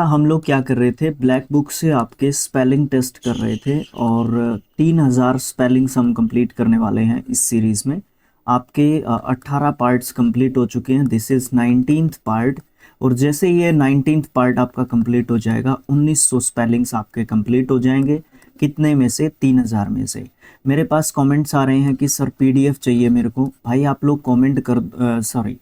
हम लोग क्या कर रहे थे, ब्लैक बुक से आपके स्पेलिंग टेस्ट कर रहे थे और 3000 स्पेलिंग्स हम कंप्लीट करने वाले हैं इस सीरीज़ में। आपके 18 पार्ट्स कंप्लीट हो चुके हैं। This is 19th part. और जैसे ये 19th पार्ट आपका कंप्लीट हो जाएगा, 1900 स्पेलिंग्स आपके कंप्लीट हो जाएंगे। कितने में से? 3000 में से। मेरे पास कमेंट्स आ रहे हैं कि सर पीडीएफ चाहिए मेरे को। भाई आप लोग कमेंट कर, सॉरी,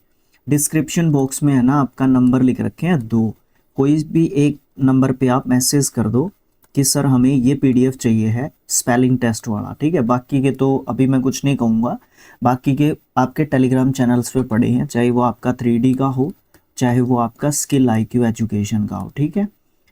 डिस्क्रिप्शन बॉक्स में है ना, आपका नंबर लिख रखे हैं 2। कोई भी एक नंबर पे आप मैसेज कर दो कि सर हमें ये पीडीएफ चाहिए है स्पेलिंग टेस्ट वाला, ठीक है। बाकी के तो अभी मैं कुछ नहीं कहूँगा। बाकी के आपके टेलीग्राम चैनल्स पे पड़े हैं, चाहे वो आपका 3D का हो, चाहे वो आपका स्किल IQ एजुकेशन का हो, ठीक है।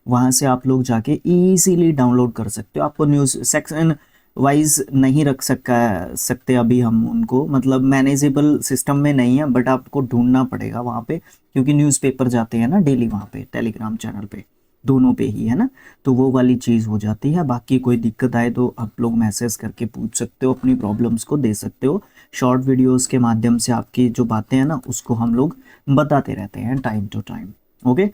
वहाँ से आप लोग जाके इजीली डाउनलोड कर सकते हो। आपको न्यूज़ सेक्शन वाइज नहीं रख सकते अभी हम उनको, मतलब मैनेजेबल सिस्टम में नहीं है, बट आपको ढूंढना पड़ेगा वहाँ पे, क्योंकि न्यूज़पेपर जाते हैं ना डेली वहाँ पे, टेलीग्राम चैनल पे, दोनों पे ही है ना। तो वो वाली चीज़ हो जाती है। बाकी कोई दिक्कत आए तो आप लोग मैसेज करके पूछ सकते हो, अपनी प्रॉब्लम्स को दे सकते हो। शॉर्ट वीडियोस के माध्यम से आपकी जो बातें हैं ना, उसको हम लोग बताते रहते हैं टाइम टू टाइम। ओके,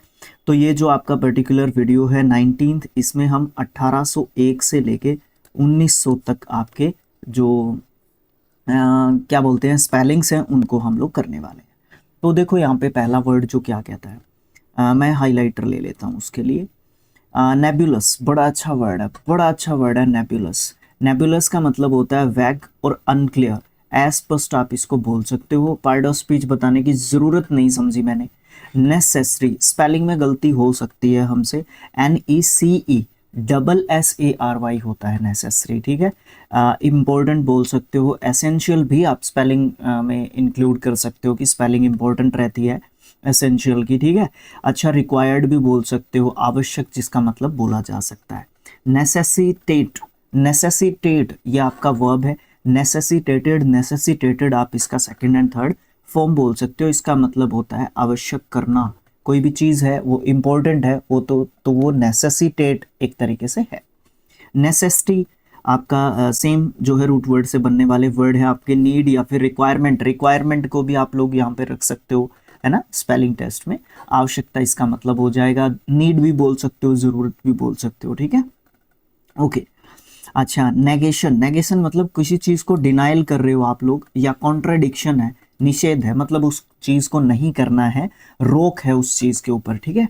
तो ये जो आपका पर्टिकुलर वीडियो है 19th, इसमें हम 1801 से लेके 1900 तक आपके जो क्या बोलते हैं स्पेलिंग्स हैं, उनको हम लोग करने वाले हैं। तो देखो यहाँ पे पहला वर्ड जो क्या कहता है, मैं हाइलाइटर ले लेता हूँ उसके लिए। नेबुलस, बड़ा अच्छा वर्ड है, बड़ा अच्छा वर्ड है नेबुलस। नेबुलस का मतलब होता है वैग और अनक्लियर। एस्पष्ट आप इसको बोल सकते हो। पार्ट ऑफ स्पीच बताने की ज़रूरत नहीं समझी मैंने। नेसेसरी, स्पेलिंग में गलती हो सकती है हमसे, NECE होता है नेसेसरी, ठीक है। इम्पोर्टेंट बोल सकते हो। एसेंशियल भी आप स्पेलिंग में इंक्लूड कर सकते हो कि स्पेलिंग इंपॉर्टेंट रहती है एसेंशियल की, ठीक है। अच्छा, रिक्वायर्ड भी बोल सकते हो, आवश्यक जिसका मतलब बोला जा सकता है। नेसेसिटेट, नेसेसिटेट ये आपका वर्ब है। नेसेसिटेटेड, नेसेसिटेटेड आप इसका सेकंड एंड थर्ड फॉर्म बोल सकते हो। इसका मतलब होता है आवश्यक करना। कोई भी चीज़ है वो इम्पोर्टेंट है, वो तो वो नेसेसिटेट एक तरीके से है। नेसेसिटी आपका सेम जो है रूट वर्ड से बनने वाले वर्ड है आपके नीड या फिर रिक्वायरमेंट। रिक्वायरमेंट को भी आप लोग यहाँ पे रख सकते हो, है ना, स्पेलिंग टेस्ट में। आवश्यकता इसका मतलब हो जाएगा। नीड भी बोल सकते हो, ज़रूरत भी बोल सकते हो, ठीक है। ओके, अच्छा, नेगेशन, नेगेशन मतलब किसी चीज़ को डिनाइल कर रहे हो आप लोग, या कॉन्ट्राडिक्शन है, निषेध है, मतलब उस चीज़ को नहीं करना है, रोक है उस चीज़ के ऊपर, ठीक है।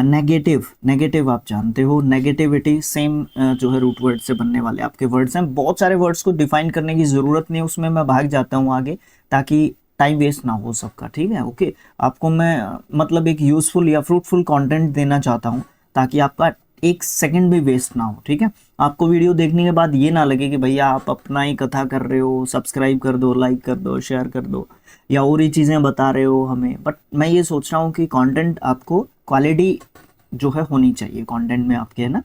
नेगेटिव, नेगेटिव आप जानते हो, नेगेटिविटी सेम जो है रूट वर्ड से बनने वाले आपके वर्ड्स हैं। बहुत सारे वर्ड्स को डिफाइन करने की ज़रूरत नहीं है, उसमें मैं भाग जाता हूँ आगे ताकि टाइम वेस्ट ना हो सबका, ठीक है। ओके, आपको मैं मतलब एक यूज़फुल या फ्रूटफुल कंटेंट देना चाहता हूँ ताकि आपका एक सेकंड भी वेस्ट ना हो, ठीक है। आपको वीडियो देखने के बाद ये ना लगे कि भैया आप अपना ही कथा कर रहे हो, सब्सक्राइब कर दो, लाइक कर दो, शेयर कर दो, या और ही चीज़ें बता रहे हो हमें। बट मैं ये सोच रहा हूँ कि कंटेंट आपको क्वालिटी जो है होनी चाहिए कंटेंट में आपके, है ना।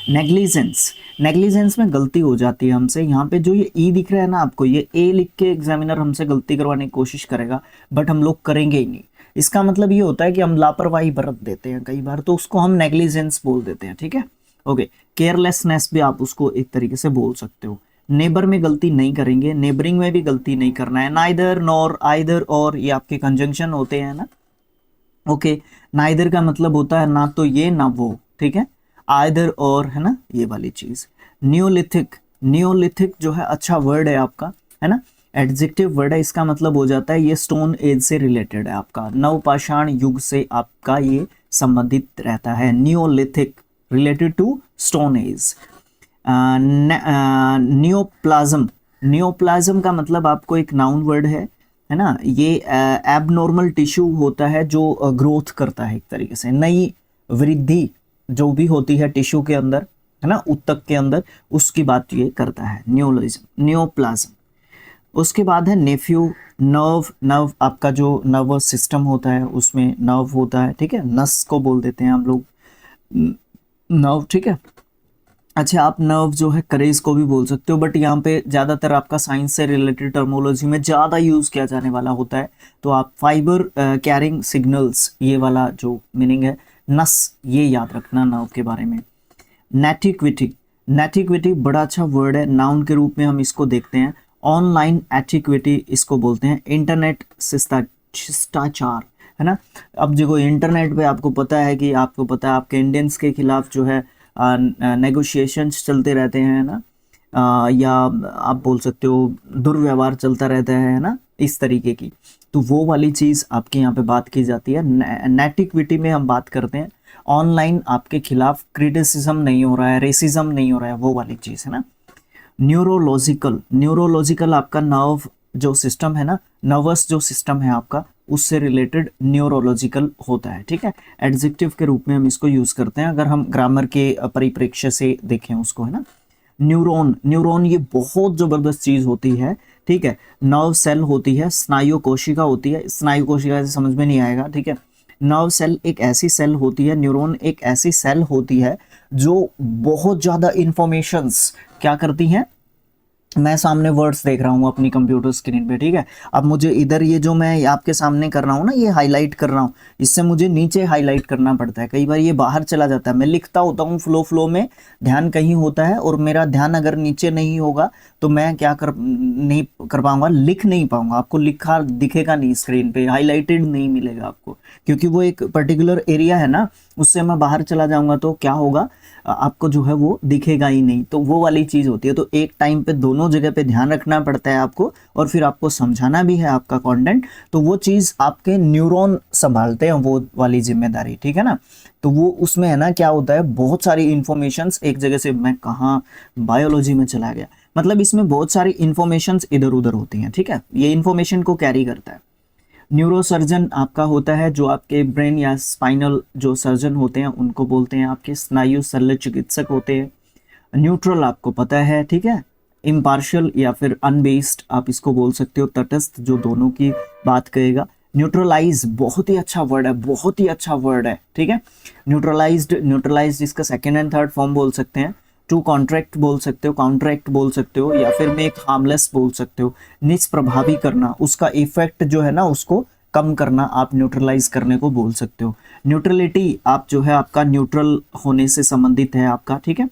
नेग्लिजेंस, नेग्लिजेंस में गलती हो जाती है हमसे। यहाँ पे जो ये ई दिख रहा है ना आपको, ये ए लिख के एग्जामिनर हमसे गलती करवाने की कोशिश करेगा, बट हम लोग करेंगे ही नहीं। इसका मतलब ये होता है कि हम लापरवाही बरत देते हैं कई बार, तो उसको हम नेग्लिजेंस बोल देते हैं, ठीक है। ओके, केयरलेसनेस भी आप उसको एक तरीके से बोल सकते हो। नेबर में गलती नहीं करेंगे, नेबरिंग में भी गलती नहीं करना है। नाइदर, नॉर, आइदर, और ये आपके कंजंक्शन होते हैं ना। ओके, नाइदर का मतलब होता है ना तो ये ना वो, ठीक है। आइदर और, है ना, ये वाली चीज। नियोलिथिक, नियोलिथिक जो है अच्छा वर्ड है आपका, है ना, एडजेक्टिव वर्ड है। इसका मतलब हो जाता है ये स्टोन एज से रिलेटेड है आपका, नवपाषाण युग से आपका ये संबंधित रहता है। Neolithic related to stone age. Neoplasm, neoplasm का मतलब आपको एक नाउन वर्ड है ना। ये एबनॉर्मल टिश्यू होता है जो ग्रोथ करता है एक तरीके से, नई वृद्धि जो भी होती है टिश्यू के अंदर, है ना, ऊतक के अंदर, उसकी बात ये करता है नियोलिज्म, नियोप्लाज्म। उसके बाद है नेफ्यू, नर्व, नर्व आपका जो नर्वस सिस्टम होता है उसमें नर्व होता है, ठीक है। नस को बोल देते हैं हम लोग नर्व, ठीक है। अच्छा, आप नर्व जो है करेज को भी बोल सकते हो, बट यहाँ पे ज़्यादातर आपका साइंस से रिलेटेड टर्मोलॉजी में ज़्यादा यूज़ किया जाने वाला होता है, तो आप फाइबर कैरिंग सिग्नल्स, ये वाला जो मीनिंग है नस, ये याद रखना नर्व के बारे में। नेटिक्विटी, नेटिक्विटी बड़ा अच्छा वर्ड है, नाउन के रूप में हम इसको देखते हैं। ऑनलाइन एटिक्विटी इसको बोलते हैं। इंटरनेट शिष्टाचार, है ना। अब देखो इंटरनेट पे आपको पता है कि आपके इंडियंस के खिलाफ जो है नेगोशिएशंस चलते रहते हैं ना, या आप बोल सकते हो दुर्व्यवहार चलता रहता है ना, इस तरीके की। तो वो वाली चीज़ आपके यहाँ पे बात की जाती है। नेटिक्विटी में हम बात करते हैं ऑनलाइन आपके खिलाफ क्रिटिसिज्म नहीं हो रहा है, रेसिज्म नहीं हो रहा है, वो वाली चीज़ है ना। न्यूरोलॉजिकल आपका नर्व जो सिस्टम है ना, नर्वस जो सिस्टम है आपका, उससे रिलेटेड न्यूरोलॉजिकल होता है, ठीक है। एडजेक्टिव के रूप में हम इसको यूज करते हैं अगर हम ग्रामर के परिप्रेक्ष्य से देखें उसको, है ना। न्यूरॉन ये बहुत जबरदस्त चीज होती है, ठीक है। नर्व सेल होती है, स्नायु कोशिका होती है, स्नायु कोशिका से समझ में नहीं आएगा, ठीक है। नर्व सेल एक ऐसी सेल होती है, न्यूरॉन एक ऐसी सेल होती है जो बहुत ज्यादा इंफॉर्मेशंस क्या करती हैं। मैं सामने वर्ड्स देख रहा हूँ अपनी कंप्यूटर स्क्रीन पे, ठीक है। अब मुझे इधर ये जो मैं आपके सामने कर रहा हूँ ना, ये हाईलाइट कर रहा हूँ, इससे मुझे नीचे हाईलाइट करना पड़ता है, कई बार ये बाहर चला जाता है। मैं लिखता होता हूँ फ्लो में, ध्यान कहीं होता है और मेरा ध्यान अगर नीचे नहीं होगा तो मैं क्या नहीं कर पाऊंगा, लिख नहीं पाऊंगा। आपको लिखा दिखेगा नहीं स्क्रीन पे, हाईलाइटेड नहीं मिलेगा आपको, क्योंकि वो एक पर्टिकुलर एरिया है ना, उससे मैं बाहर चला जाऊंगा तो क्या होगा, आपको जो है वो दिखेगा ही नहीं। तो वो वाली चीज होती है। तो एक टाइम पे दोनों जगह पे ध्यान रखना पड़ता है आपको, और फिर आपको समझाना भी है आपका कंटेंट। तो वो चीज आपके न्यूरॉन संभालते हैं, वो वाली जिम्मेदारी, ठीक है ना। तो वो उसमें है ना क्या होता है, बहुत सारी इंफॉर्मेशंस एक जगह से, मैं कहाँ बायोलॉजी में चला गया, मतलब इसमें बहुत सारी इंफॉर्मेशंस इधर उधर होती हैं, ठीक है। ये इंफॉर्मेशन को कैरी करता है। न्यूरोसर्जन आपका होता है जो आपके ब्रेन या स्पाइनल जो सर्जन होते हैं उनको बोलते हैं आपके स्नायु शल्य चिकित्सक होते हैं। न्यूट्रल आपको पता है, ठीक है। इम्पार्शियल या फिर अनबेस्ड आप इसको बोल सकते हो, तटस्थ जो दोनों की बात करेगा। न्यूट्रलाइज बहुत ही अच्छा वर्ड है, बहुत ही अच्छा वर्ड है, ठीक है। न्यूट्रलाइज्ड इसका सेकेंड एंड थर्ड फॉर्म बोल सकते हैं। टू कॉन्ट्रैक्ट बोल सकते हो, काउंट्रैक्ट बोल सकते हो, या फिर मेक हार्मलेस बोल सकते हो। निष्प्रभावी करना, उसका इफेक्ट जो है ना उसको कम करना, आप न्यूट्रलाइज करने को बोल सकते हो। न्यूट्रलिटी आप जो है आपका न्यूट्रल होने से संबंधित है आपका, ठीक है।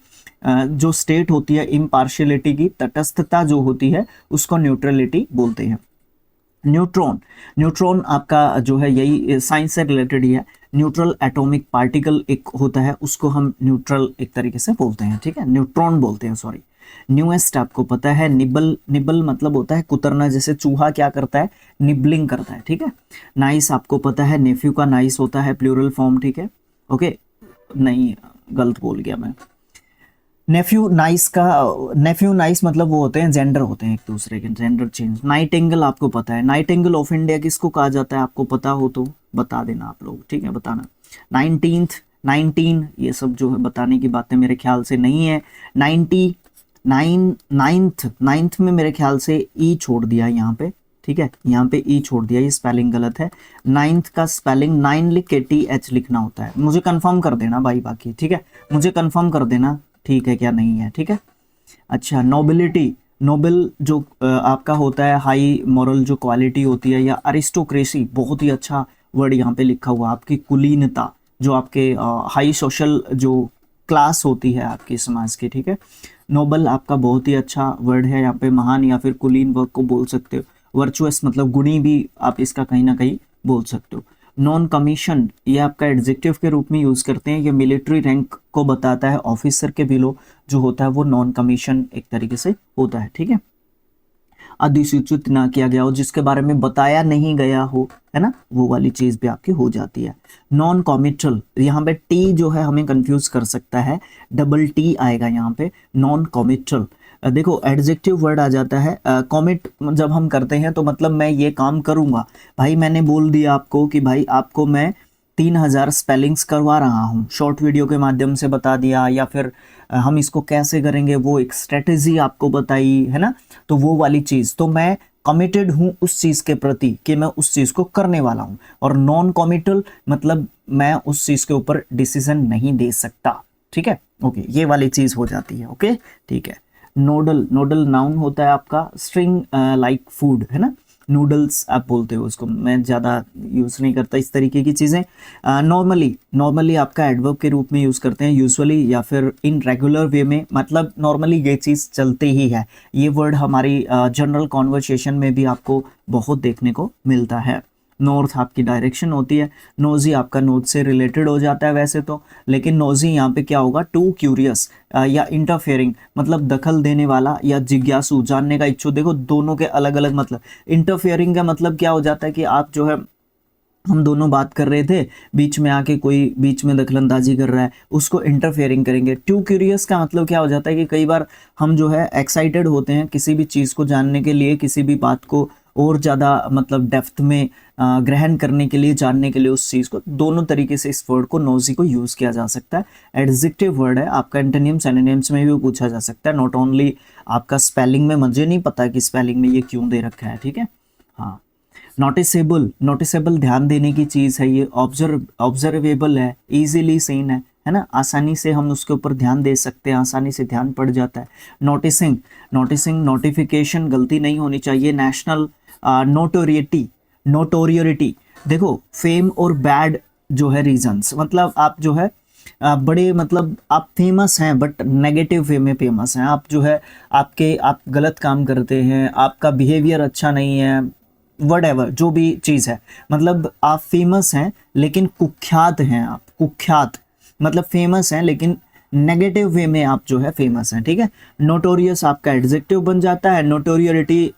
जो स्टेट होती है इम्पार्शियलिटी की, तटस्थता जो होती है, उसको न्यूट्रलिटी बोलते हैं। न्यूट्रॉन आपका जो है यही साइंस से रिलेटेड ही है। न्यूट्रल एटॉमिक पार्टिकल एक होता है, उसको हम न्यूट्रल एक तरीके से बोलते हैं, ठीक है। न्यूट्रॉन बोलते हैं, सॉरी। न्यूएस्ट आपको पता है, निबल मतलब होता है कुतरना, जैसे चूहा क्या करता है, निबलिंग करता है, ठीक है। नाइस आपको पता है, नेफ्यू का नाइस होता है प्लूरल फॉर्म, ठीक है। ओके, नहीं गलत बोल गया मैं। नेफ्यू नाइस मतलब वो होते हैं, जेंडर होते हैं एक दूसरे के, जेंडर चेंज। नाइटिंगेल आपको पता है, नाइटिंगेल ऑफ इंडिया किसको कहा जाता है, आपको पता हो तो बता देना आप लोग, ठीक है, बताना। 19 ये सब जो है बताने की बातें मेरे ख्याल से नहीं है। 99 में मेरे ख्याल से ई छोड़ दिया यहाँ पे, ठीक है, यहाँ पे ई छोड़ दिया, ये स्पेलिंग गलत है। 9th का स्पेलिंग 9 लिख के TH लिखना होता है। मुझे कंफर्म कर देना भाई, बाकी ठीक है, मुझे कंफर्म कर देना ठीक है क्या नहीं है, ठीक है। अच्छा, नोबिलिटी, नोबल जो आपका होता है हाई मॉरल जो क्वालिटी होती है, या अरिस्टोक्रेसी, बहुत ही अच्छा वर्ड यहाँ पे लिखा हुआ, आपकी कुलीनता, जो आपके हाई सोशल जो क्लास होती है आपके समाज की, ठीक है। नोबल आपका बहुत ही अच्छा वर्ड है यहाँ पे, महान या फिर कुलीन वर्ग को बोल सकते हो। वर्चुअस मतलब गुणी भी आप इसका कहीं ना कहीं बोल सकते हो। नॉन कमीशन ये आपका एडजेक्टिव के रूप में यूज करते हैं, ये मिलिट्री रैंक को बताता है, ऑफिसर के बिलो जो होता है वो नॉन कमीशन एक तरीके से होता है, ठीक है। अधिसूचित ना किया गया हो, जिसके बारे में बताया नहीं गया हो, है ना, वो वाली चीज भी आपकी हो जाती है। नॉन कॉमिटल, यहाँ पे टी जो है हमें कंफ्यूज कर सकता है, डबल टी आएगा यहाँ पे, नॉन कॉमिटल। देखो एडजेक्टिव वर्ड आ जाता है, कॉमिट जब हम करते हैं तो मतलब मैं ये काम करूंगा। भाई मैंने बोल दिया आपको कि भाई आपको मैं 3000 स्पेलिंग्स करवा रहा हूँ, शॉर्ट वीडियो के माध्यम से बता दिया, या फिर हम इसको कैसे करेंगे वो एक स्ट्रेटेजी आपको बताई, है ना। तो वो वाली चीज़, तो मैं कमिटेड हूँ उस चीज़ के प्रति कि मैं उस चीज़ को करने वाला हूँ। और नॉन कमिटल मतलब मैं उस चीज़ के ऊपर डिसीजन नहीं दे सकता, ठीक है। ओके, ये वाली चीज़ हो जाती है, ओके ठीक है। नोडल नाउन होता है आपका, स्ट्रिंग लाइक फूड, है ना, नूडल्स आप बोलते हो उसको, मैं ज़्यादा यूज़ नहीं करता इस तरीके की चीज़ें। नॉर्मली आपका एडवर्ब के रूप में यूज़ करते हैं, यूजुअली या फिर इन रेगुलर वे में, मतलब नॉर्मली ये चीज़ चलती ही है। ये वर्ड हमारी जनरल कॉन्वर्सेशन में भी आपको बहुत देखने को मिलता है। नॉर्थ आपकी डायरेक्शन होती है। नोजी आपका नॉर्थ से रिलेटेड हो जाता है वैसे तो, लेकिन नोजी यहाँ पे क्या होगा, टू क्यूरियस या इंटरफेयरिंग, मतलब दखल देने वाला या जिज्ञासु, जानने का इच्छुक। देखो दोनों के अलग अलग मतलब। इंटरफेयरिंग का मतलब क्या हो जाता है कि आप जो है, हम दोनों बात कर रहे थे, बीच में आके कोई बीच में दखलंदाजी कर रहा है, उसको इंटरफेयरिंग करेंगे। टू क्यूरियस का मतलब क्या हो जाता है कि कई बार हम जो है एक्साइटेड होते हैं किसी भी चीज़ को जानने के लिए, किसी भी बात को और ज़्यादा मतलब डेप्थ में ग्रहण करने के लिए, जानने के लिए उस चीज़ को। दोनों तरीके से इस वर्ड को, नोजी को यूज़ किया जा सकता है। एडजेक्टिव वर्ड है आपका, एंटोनिम सिनोनिम्स में भी पूछा जा सकता है, नॉट ओनली आपका स्पेलिंग में। मुझे नहीं पता कि स्पेलिंग में ये क्यों दे रखा है, ठीक है। हाँ, नोटिसेबल, नोटिसेबल ध्यान देने की चीज़ है ये। ऑब्जर्वेबल है, इजीली सीन है ना, आसानी से हम उसके ऊपर ध्यान दे सकते हैं, आसानी से ध्यान पड़ जाता है। नोटिसिंग, नोटिसिंग नोटिफिकेशन, गलती नहीं होनी चाहिए। नेशनल, नोटोरियटी, नोटोरियरिटी, देखो फेम और बैड जो है रीजंस, मतलब आप जो है बड़े, मतलब आप फेमस हैं बट नेगेटिव वे में फेमस हैं। आप जो है आप गलत काम करते हैं, आपका बिहेवियर अच्छा नहीं है, वट जो भी चीज़ है, मतलब आप फेमस हैं लेकिन कुख्यात हैं। आप कुख्यात मतलब फेमस हैं लेकिन नेगेटिव वे में आप जो है फेमस हैं, ठीक है। नोटोरियस आपका एडजेक्टिव बन जाता है। नोटोरियरिटी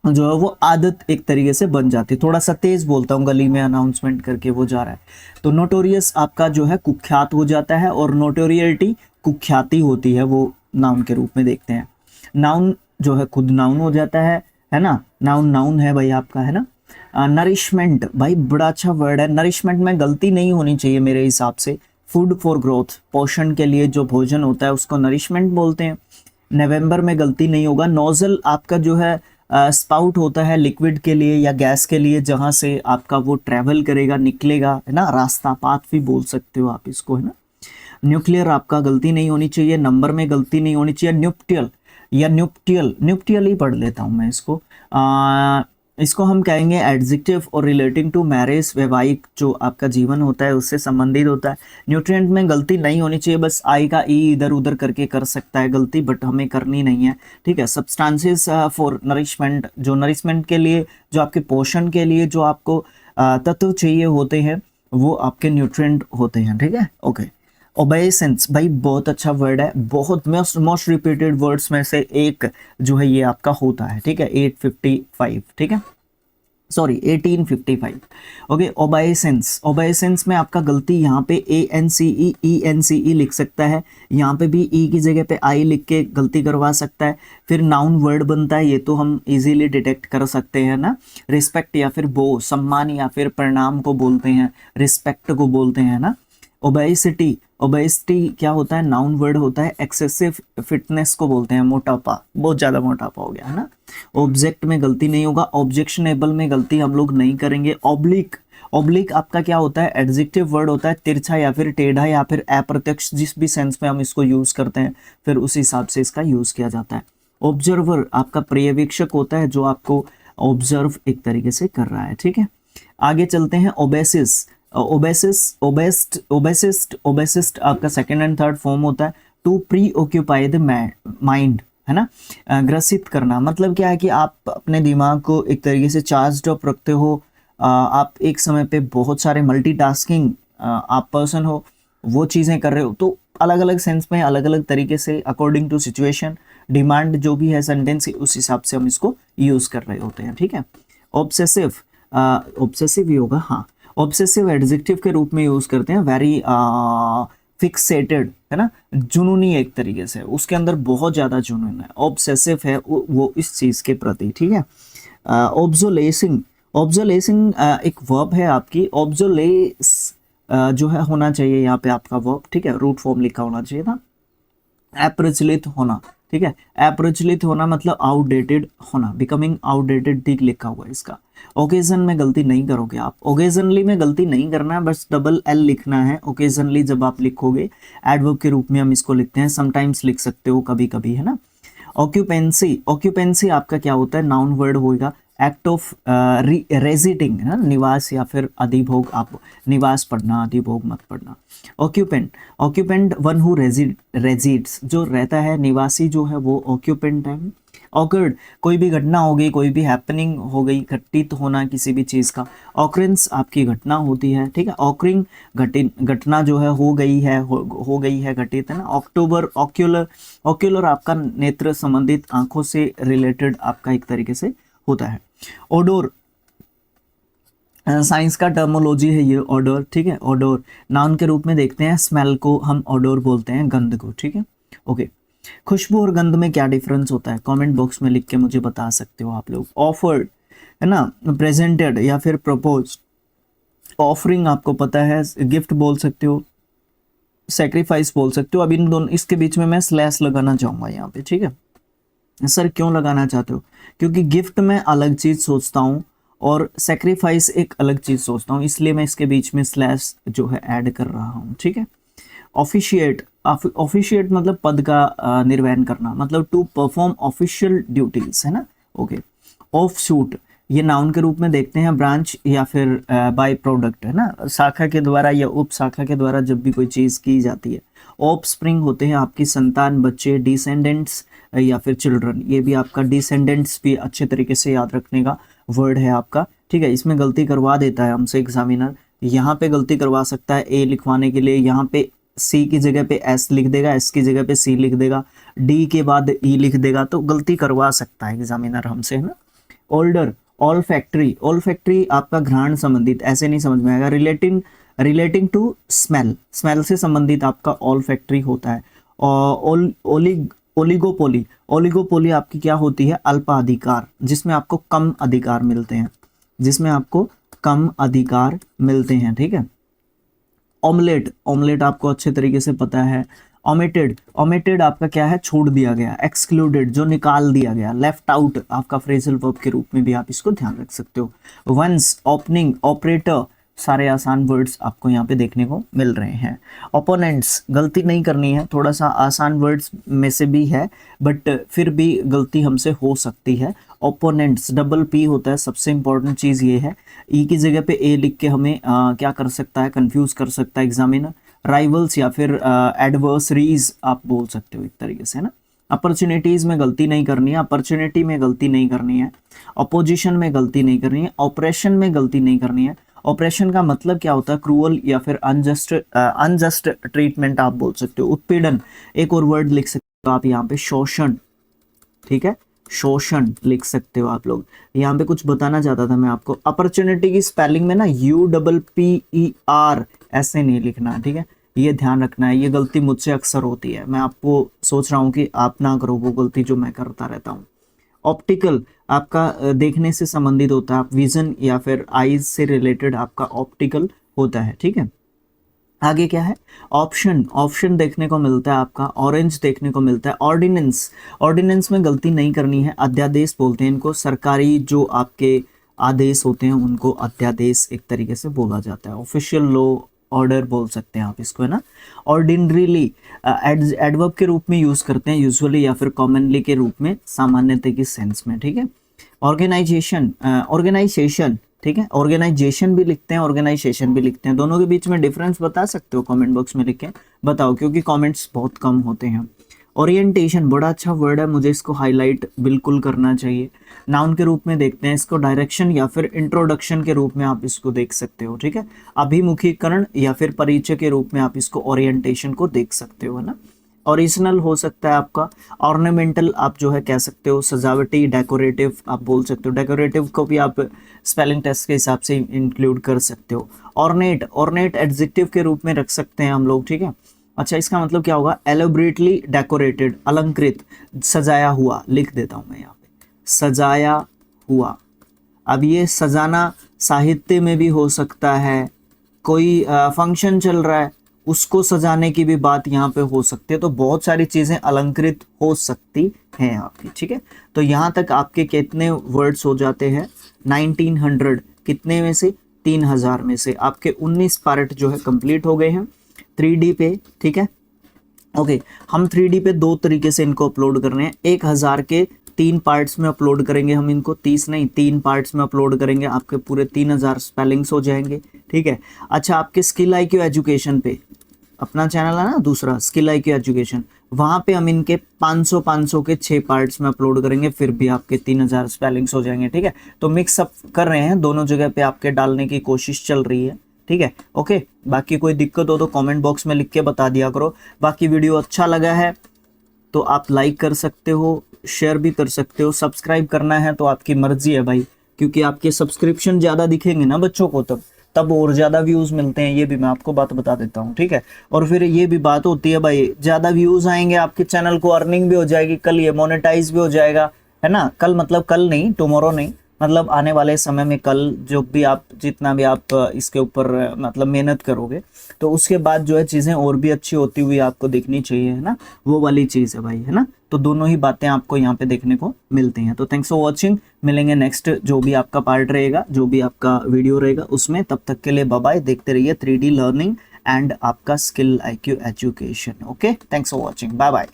जो है वो आदत एक तरीके से बन जाती है। थोड़ा सा तेज बोलता हूँ, गली में अनाउंसमेंट करके वो जा रहा है, तो नोटोरियस आपका जो है कुख्यात हो जाता है, और नोटोरियरिटी कुख्याति होती है, वो नाउन के रूप में देखते हैं। नाउन जो है खुद नाउन हो जाता है ना, नाउन नाउन है भाई आपका, है ना। नरिशमेंट, भाई बड़ा अच्छा वर्ड है। नरिशमेंट में गलती नहीं होनी चाहिए मेरे हिसाब से। फूड फॉर ग्रोथ, पोषण के लिए जो भोजन होता है उसको नरिशमेंट बोलते हैं। नवंबर में गलती नहीं होगा। नोजल आपका जो है स्पाउट होता है लिक्विड के लिए या गैस के लिए, जहां से आपका वो ट्रेवल करेगा, निकलेगा, है ना, रास्ता, पाथ भी बोल सकते हो आप इसको, है ना। न्यूक्लियर आपका गलती नहीं होनी चाहिए। नंबर में गलती नहीं होनी चाहिए। न्यूप्टियल या न्यूप्टियल, न्यूप्टियल ही पढ़ लेता हूँ मैं इसको। इसको हम कहेंगे एडजेक्टिव और रिलेटिंग टू मैरिज, वैवाहिक जो आपका जीवन होता है उससे संबंधित होता है। न्यूट्रिएंट में गलती नहीं होनी चाहिए, बस आई का ई इधर उधर करके कर सकता है गलती, बट हमें करनी नहीं है, ठीक है। सब्सटेंसेस फॉर नरिशमेंट, जो नरिशमेंट के लिए, जो आपके पोषण के लिए जो आपको तत्व चाहिए होते हैं, वो आपके न्यूट्रिएंट होते हैं, ठीक है, ओके। ओबेसेंस, भाई बहुत अच्छा वर्ड है, बहुत मोस्ट रिपीटेड वर्ड्स में से एक जो है ये आपका होता है, ठीक है। 855, ठीक है, सॉरी 1855, ओके। ओबेसेंस, ओबेसेंस में आपका गलती यहाँ पे ANCE लिख सकता है, यहाँ पे भी ई की जगह पे आई लिख के गलती करवा सकता है। फिर नाउन वर्ड बनता है, ये तो हम इजीली डिटेक्ट कर सकते हैं ना। रिस्पेक्ट या फिर बो, सम्मान या फिर प्रणाम को बोलते हैं, रिस्पेक्ट को बोलते हैं ना। ओबेसिटी, ओबेसिटी क्या होता है, नाउन वर्ड होता है। एक्सेसिव फिटनेस को बोलते हैं मोटापा, बहुत ज़्यादा मोटापा हो गया, है ना। ऑब्जेक्ट में गलती नहीं होगा। ऑब्जेक्शनेबल में गलती हम लोग नहीं करेंगे। ऑब्लिक, ऑब्लिक आपका क्या होता है, एडजेक्टिव वर्ड होता है, तिरछा या फिर टेढ़ा या फिर अप्रत्यक्ष, जिस भी सेंस में हम इसको यूज़ करते हैं फिर उस हिसाब से इसका यूज़ किया जाता है। ऑब्जर्वर आपका पर्यवेक्षक होता है, जो आपको ऑब्जर्व एक तरीके से कर रहा है, ठीक है। आगे चलते हैं। ओबेसिस, ओबेसिस्ट आपका सेकेंड एंड थर्ड फॉर्म होता है। To preoccupy the mind, है ना, ग्रसित करना, मतलब क्या है कि आप अपने दिमाग को एक तरीके से चार्ज्ड अप रखते हो। आप एक समय पे बहुत सारे मल्टीटास्किंग आप पर्सन हो, वो चीज़ें कर रहे हो, तो अलग अलग सेंस में अलग अलग तरीके से अकॉर्डिंग टू सिचुएशन, डिमांड जो भी है सेंटेंस, उस हिसाब से हम इसको यूज़ कर रहे होते हैं, ठीक है। ऑब्सेसिव, ऑब्सेसिव ही होगा, हाँ। ऑब्सेसिव एडजेक्टिव के रूप में यूज करते हैं। वेरी फिक्सेटेड, है ना, जुनूनी एक तरीके से, उसके अंदर बहुत ज्यादा जुनून है, ऑब्सेसिव है वो इस चीज के प्रति, ठीक है। ऑब्जोलेसिंग, ऑब्जोलेसिंग एक वर्ब है आपकी। ऑब्जोलेस जो है होना चाहिए यहाँ पे आपका वर्ब, ठीक है, रूट फॉर्म लिखा होना चाहिए था। अप्रचलित होना, ठीक है, अप्रचलित होना मतलब आउटडेटेड होना, बिकमिंग आउटडेटेड, ठीक लिखा हुआ है इसका। ओकेजन में गलती नहीं करोगे आप, ओकेजनली में गलती नहीं करना है, बस डबल एल लिखना है। ओकेजनली जब आप लिखोगे एडवर्ब के रूप में हम इसको लिखते हैं, समटाइम्स लिख सकते हो कभी कभी, है ना। ऑक्यूपेंसी, ऑक्यूपेंसी आपका क्या होता है, नाउन वर्ड होगा। एक्ट ऑफ रेजिडिंग, है ना, निवास या फिर अधिभोग, आप निवास पढ़ना, अधिभोग मत पढ़ना। ऑक्यूपेंट, ऑक्यूपेंट वन हु रेजिड्स, जो रहता है, निवासी जो है वो ऑक्यूपेंट है। ऑकर्ड कोई भी घटना हो गई, कोई भी हैपनिंग हो गई, घटित होना किसी भी चीज़ का। ऑकरेंस आपकी घटना होती है, ठीक है। ऑकरिंग घटना जो है हो गई है, हो गई है, घटित है ना। अक्टूबर ऑक्यूलर, ऑक्यूलर आपका नेत्र संबंधित आंखों से रिलेटेड आपका एक तरीके से होता है। ओडोर साइंस का टर्मोलॉजी है ये ओडोर, ठीक है। ओडोर नाउन के रूप में देखते हैं, स्मेल को हम ओडोर बोलते हैं, गंध को, ठीक है। ओके, खुशबू और गंध में क्या डिफरेंस होता है, कमेंट बॉक्स में लिख के मुझे बता सकते हो आप लोग। ऑफर्ड है ना, प्रेजेंटेड या फिर प्रपोज। ऑफरिंग आपको पता है, गिफ्ट बोल सकते हो, सेक्रीफाइस बोल सकते हो। अब इन दोनों, इसके बीच में मैं स्लैश लगाना चाहूंगा यहाँ पे, ठीक है। सर क्यों लगाना चाहते हो, क्योंकि गिफ्ट में अलग चीज सोचता हूँ और सेक्रीफाइस एक अलग चीज सोचता हूँ, इसलिए मैं इसके बीच में स्लैश जो है ऐड कर रहा हूँ, ठीक है। ऑफिशिएट, ऑफिशिएट मतलब पद का निर्वहन करना, मतलब टू परफॉर्म ऑफिशियल ड्यूटीज, है ना। ओके, ऑफ शूट ये नाउन के रूप में देखते हैं, ब्रांच या फिर बाय प्रोडक्ट, है ना, शाखा के द्वारा या उप शाखा के द्वारा जब भी कोई चीज की जाती है। ऑफ स्प्रिंग होते हैं आपकी संतान, बच्चे, डिसेंडेंट्स या फिर चिल्ड्रन, ये भी आपका डिसेंडेंट्स भी अच्छे तरीके से याद रखने का वर्ड है आपका, ठीक है। इसमें गलती करवा देता है हमसे एग्जामिनर, यहाँ पे गलती करवा सकता है ए लिखवाने के लिए, यहाँ पे सी की जगह पे एस लिख देगा, एस की जगह पे सी लिख देगा, डी के बाद ई लिख देगा, तो गलती करवा सकता है एग्जामिनर हमसे, है ना। Older, all factory, all factory आपका घ्राण संबंधित, ऐसे नहीं समझ में आएगा, रिलेटिंग टू स्मेल, स्मेल से संबंधित आपका ऑल फैक्ट्री होता है। और ओलिगोपोली, ओलिगोपोली आपकी क्या होती है, अल्पाधिकार, जिसमें आपको कम अधिकार मिलते हैं, जिसमें आपको कम अधिकार मिलते हैं, ठीक है। ऑमलेट, ऑमलेट आपको अच्छे तरीके से पता है। ओमिटेड, ओमिटेड आपका क्या है, छोड़ दिया गया। एक्सक्लूडेड जो निकाल दिया गया। लेफ्ट आउट आपका फ्रेजल वर्ब के रूप में भी आप इसको ध्यान रख सकते हो। वंस, ओपनिंग, ऑपरेटर, सारे आसान वर्ड्स आपको यहाँ पे देखने को मिल रहे हैं। ओपोनेंट्स, गलती नहीं करनी है, थोड़ा सा आसान वर्ड्स में से भी है बट फिर भी गलती हमसे हो सकती है। ओपोनेंट्स डबल पी होता है, सबसे इंपॉर्टेंट चीज़ ये है। ई की जगह पे ए लिख के हमें क्या कर सकता है, कंफ्यूज कर सकता है एग्जामिनर। राइवल्स या फिर एडवर्सरीज आप बोल सकते हो एक तरीके से, है ना। अपॉर्चुनिटीज में गलती नहीं करनी है, अपॉर्चुनिटी में गलती नहीं करनी है, अपोजिशन में गलती नहीं करनी है, ऑपरेशन में गलती नहीं करनी है। ऑपरेशन का मतलब क्या होता है, क्रूअल या फिर अनजस्ट ट्रीटमेंट आप बोल सकते हो। उत्पीड़न, एक और वर्ड लिख सकते हो आप यहाँ पे, शोषण, ठीक है, शोषण लिख सकते हो आप लोग। यहाँ पे कुछ बताना चाहता था मैं आपको, अपॉर्चुनिटी की स्पेलिंग में ना UPPER ऐसे नहीं लिखना, ठीक है, ये ध्यान रखना है। ये गलती मुझसे अक्सर होती है, मैं आपको सोच रहा हूँ कि आप ना करो वो गलती जो मैं करता रहता हूँ। ऑप्टिकल आपका देखने से संबंधित होता है, आप विजन या फिर आईज से रिलेटेड आपका ऑप्टिकल होता है, ठीक है। आगे क्या है, ऑप्शन, ऑप्शन देखने को मिलता है आपका, ऑरेंज देखने को मिलता है। ऑर्डिनेंस, ऑर्डिनेंस में गलती नहीं करनी है, अध्यादेश बोलते हैं इनको, सरकारी जो आपके आदेश होते हैं उनको अध्यादेश एक तरीके से बोला जाता है। ऑफिशियल लॉ, ऑर्डर बोल सकते हैं आप इसको, है ना। ऑर्डिनरीली एडवर्ब के रूप में यूज करते हैं यूजुअली या फिर कॉमनली के रूप में, सामान्यता की सेंस में, ठीक है। ऑर्गेनाइजेशन, ऑर्गेनाइजेशन, ठीक है, ऑर्गेनाइजेशन भी लिखते हैं, ऑर्गेनाइजेशन भी लिखते हैं, दोनों के बीच में डिफरेंस बता सकते हो, कमेंट बॉक्स में लिख के बताओ, क्योंकि कमेंट्स बहुत कम होते हैं। ओरिएंटेशन बड़ा अच्छा वर्ड है, मुझे इसको हाईलाइट बिल्कुल करना चाहिए। नाउन के रूप में देखते हैं इसको, डायरेक्शन या फिर इंट्रोडक्शन के रूप में आप इसको देख सकते हो, ठीक है। अभिमुखीकरण या फिर परिचय के रूप में आप इसको ओरिएंटेशन को देख सकते हो, है ना। ओरिजिनल हो सकता है आपका, ऑर्नामेंटल आप जो है कह सकते हो, सजावटी, डेकोरेटिव आप बोल सकते हो, डेकोरेटिव को भी आप स्पेलिंग टेस्ट के हिसाब से इंक्लूड कर सकते हो। ऑर्नेट, ऑर्नेट एडजेक्टिव के रूप में रख सकते हैं हम लोग, ठीक है। अच्छा, इसका मतलब क्या होगा, एलोब्रेटली डेकोरेटेड, अलंकृत, सजाया हुआ, लिख देता हूं मैं यहाँ पे, सजाया हुआ। अब ये सजाना साहित्य में भी हो सकता है, कोई फंक्शन चल रहा है उसको सजाने की भी बात यहाँ पे हो सकती है, तो बहुत सारी चीजें अलंकृत हो सकती हैं आपकी, ठीक है। तो यहाँ तक आपके कितने वर्ड्स हो जाते हैं, 1900, कितने में से, 3000 में से आपके 19 पार्ट जो है कंप्लीट हो गए हैं 3D पे, ठीक है। ओके, हम 3D पे दो तरीके से इनको अपलोड कर रहे हैं, 1000 के 3 पार्ट्स में अपलोड करेंगे हम इनको, 30 नहीं 3 पार्ट्स में अपलोड करेंगे, आपके पूरे 3000 स्पेलिंग्स हो जाएंगे, ठीक है। अच्छा, आपके स्किल IQ एजुकेशन पे अपना चैनल है ना दूसरा स्किल IQ एजुकेशन, वहां पे हम इनके 500 के 6 पार्ट्स में अपलोड करेंगे, फिर भी आपके 3000 स्पेलिंग्स हो जाएंगे। ठीक है, तो मिक्स अप कर रहे हैं, दोनों जगह पे आपके डालने की कोशिश चल रही है। ठीक है, ओके। बाकी कोई दिक्कत हो तो कमेंट बॉक्स में लिख के बता दिया करो। बाकी वीडियो अच्छा लगा है तो आप लाइक कर सकते हो, शेयर भी कर सकते हो, सब्सक्राइब करना है तो आपकी मर्जी है भाई, क्योंकि आपके सब्सक्रिप्शन ज़्यादा दिखेंगे ना बच्चों को, तब और ज़्यादा व्यूज़ मिलते हैं, ये भी मैं आपको बात बता देता हूँ। ठीक है, और फिर ये भी बात होती है भाई, ज़्यादा व्यूज़ आएंगे आपके चैनल को अर्निंग भी हो जाएगी, कल ये मोनेटाइज भी हो जाएगा, है ना। कल मतलब कल नहीं, टुमारो नहीं, मतलब आने वाले समय में कल जो भी आप जितना भी आप इसके ऊपर मतलब मेहनत करोगे तो उसके बाद जो है चीज़ें और भी अच्छी होती हुई आपको दिखनी चाहिए, है ना, वो वाली चीज़ है भाई, है ना। तो दोनों ही बातें आपको यहाँ पे देखने को मिलती हैं। तो थैंक्स फॉर वॉचिंग, मिलेंगे नेक्स्ट जो भी आपका पार्ट रहेगा, जो भी आपका वीडियो रहेगा उसमें। तब तक के लिए बाय बाय, देखते रहिए 3D लर्निंग एंड आपका skill IQ education. Okay, thanks for watching, bye bye.